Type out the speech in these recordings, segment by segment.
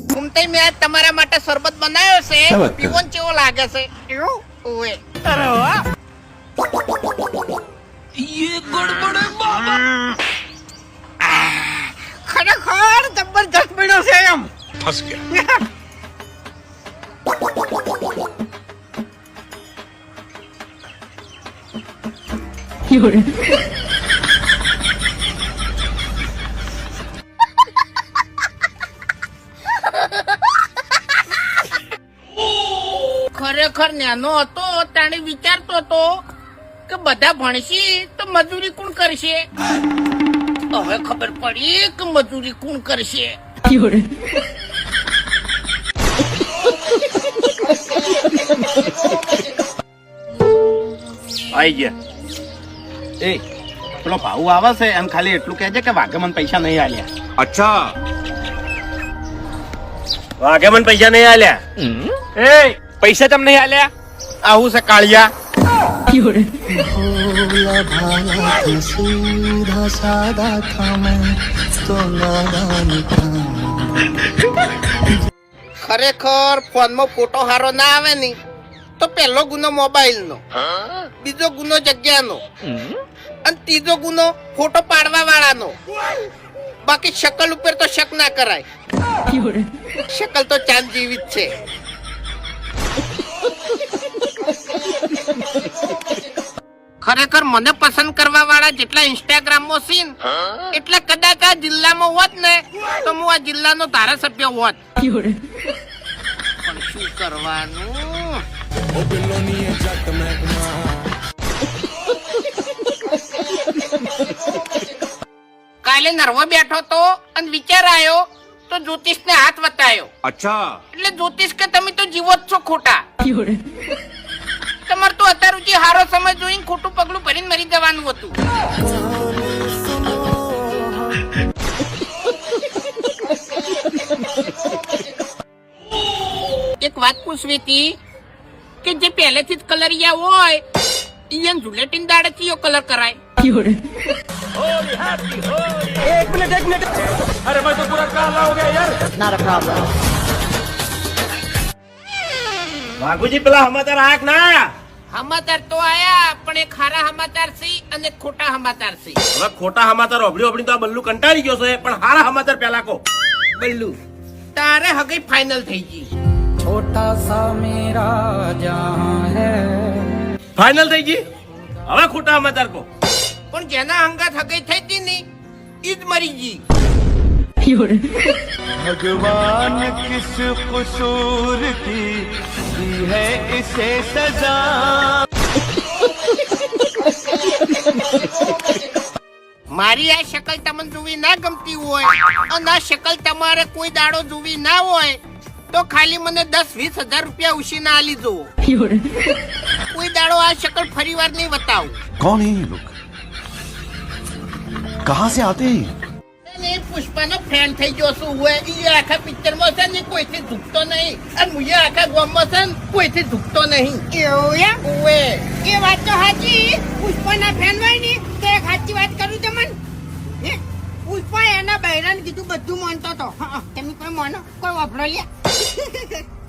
ઘૂમતે મેં તમારા માટે શરબત બનાવ્યો છે, પીવો ને કેવો લાગે છે? ઓએ અરે વાહ, ये गड़बड़ है बाबा। खरेखर जबरदस्त बन्यो છે એમ। फंस गया। ખરેખર નાનો હતો તાણે વિચારતો હતો કે બધા ભણશી તો મજૂરી કોણ કરશે। હવે ખબર પડી કે મજૂરી કોણ કરશે। આઈ ગયા એ પેલો ભાવ આવે છે એમ ખાલી એટલું કહેજે કે વાઘે મને પૈસા નહીં આલ્યા। अच्छा વાઘે મને પૈસા નહીં આલ્યા। ए पैसा तम नहीं आल्या આવું છે કાળિયા। भोला भाला था सीधा सादा था मैं तो नादान था। ખરેખર ફોનમાં ફોટો હારો ના આવે ને તો પહેલો ગુનો મોબાઈલ નો, બીજો ગુનો જગ્યાનો અને ત્રીજો ગુનો ફોટો પાડવા વાળાનો। બાકી શકલ ઉપર તો શક ના કરાય, શકલ તો ચાંદ જેવી જ છે। ખરેખર મને પસંદ કરવા વાળા જેટલા ઇન્સ્ટાગ્રામમાં છે ને એટલા કદાચ આ જિલ્લામાં હોત ને તો હું આ જિલ્લાનો ધારાસભ્ય હોત। પણ શું કરવાનું? કાલે નરવો બેઠો તો અને વિચાર આવ્યો તો જ્યોતિષ ને હાથ વતાયો। अच्छा એટલે જ્યોતિષ કે તમે તો જીવો જ છો ખોટા, તમારે તો અત્યાર સુધી હારો સમય જોઈને ખોટું પગલું ભરીને મરી જવાનું હતું। એક વાત પૂછવી હતી કે જે પહેલેથી જ કલરિયા હોય ઈયન ઝુલેટીન દાડે ચિયો કલર કરાય? एक मिनट अरे मैं तो पूरा काला हो गया यार। વાઘુજી પેલા સમાચાર આયા કે ના આયા? સમાચાર તો આયા પણ એક ખારા સમાચાર છે અને ખોટા સમાચાર છે। હવે ખોટા સમાચાર ઓબળી તો આ બલ્લુ કંટાળી ગયો છે, પણ હારા સમાચાર પહેલા કહો। બલ્લુ તારે હગઈ ફાઇનલ થઈ ગઈ। छोटा सा मेरा जहां है। ફાઇનલ થઈ ગઈ? હવે ખોટા સમાચાર કહો। પણ જેના અંગાત હગઈ થઈ હતી ને ઈ જ મરી ગઈ। भगवान किस कसूर की दी है इसे सजा। મારી આ શકલ તમને જોવી ના ગમતી હોય અને આ શકલ તમારે કોઈ દાડો જોવી ના હોય તો ખાલી મને 10-20 હજાર રૂપિયા ઉછીના આલી દો। કોઈ દાડો આ શકલ ફરીવાર નહીં બતાવું। कौन है ये लोग, कहाँ से आते हैं? ને પુષ્પાનો ફેન થઈ ગયો છું હોય ઈ આખા પિક્ચરમાં છે ને કોઈથી ઝૂકતો નહીં અને મુએ આખા ગામમાં છે ને કોઈથી ઝૂકતો નહીં। એવું એમ? ઓએ એ વાત તો સાચી, પુષ્પાના ફેન હોય ને તો એક સાચી વાત કરું તમને, પુષ્પા એના બહેરાને કીધું બધું માનતો હતો। તમે કોઈ માનો? કોઈ વાપરો લ્યા?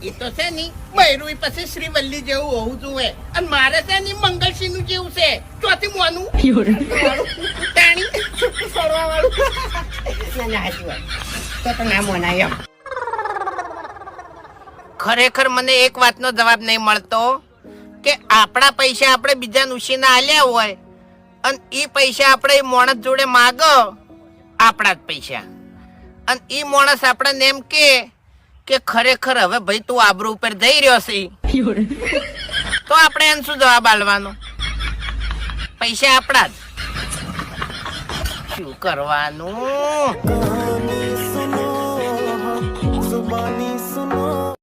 એ તો છે ને બહેરું પછી શ્રીવલ્લી જેવું હોવું જોઈએ અને મારે છે ને મંગળસિંહ નું જેવું છે, ચોથી મોનું તાણી ફરવા વાળું। ના સાચી વાત તો ના મોનાય એમ। ખરેખર મને એક વાતનો જવાબ નહીં મળતો કે આપણા પૈસા આપણે બીજાને ઉછીના આલ્યા હોય અને એ પૈસા આપણે માણસ જોડે માગો, આપણા જ પૈસા, અને એ માણસ આપણને એમ કે ખરેખર હવે ભાઈ તું આબરૂ ઉપર જઈ રહ્યો છે તો આપણે એને શું જવાબ આલવાનો? પૈસા આપણા જ, શું કરવાનું?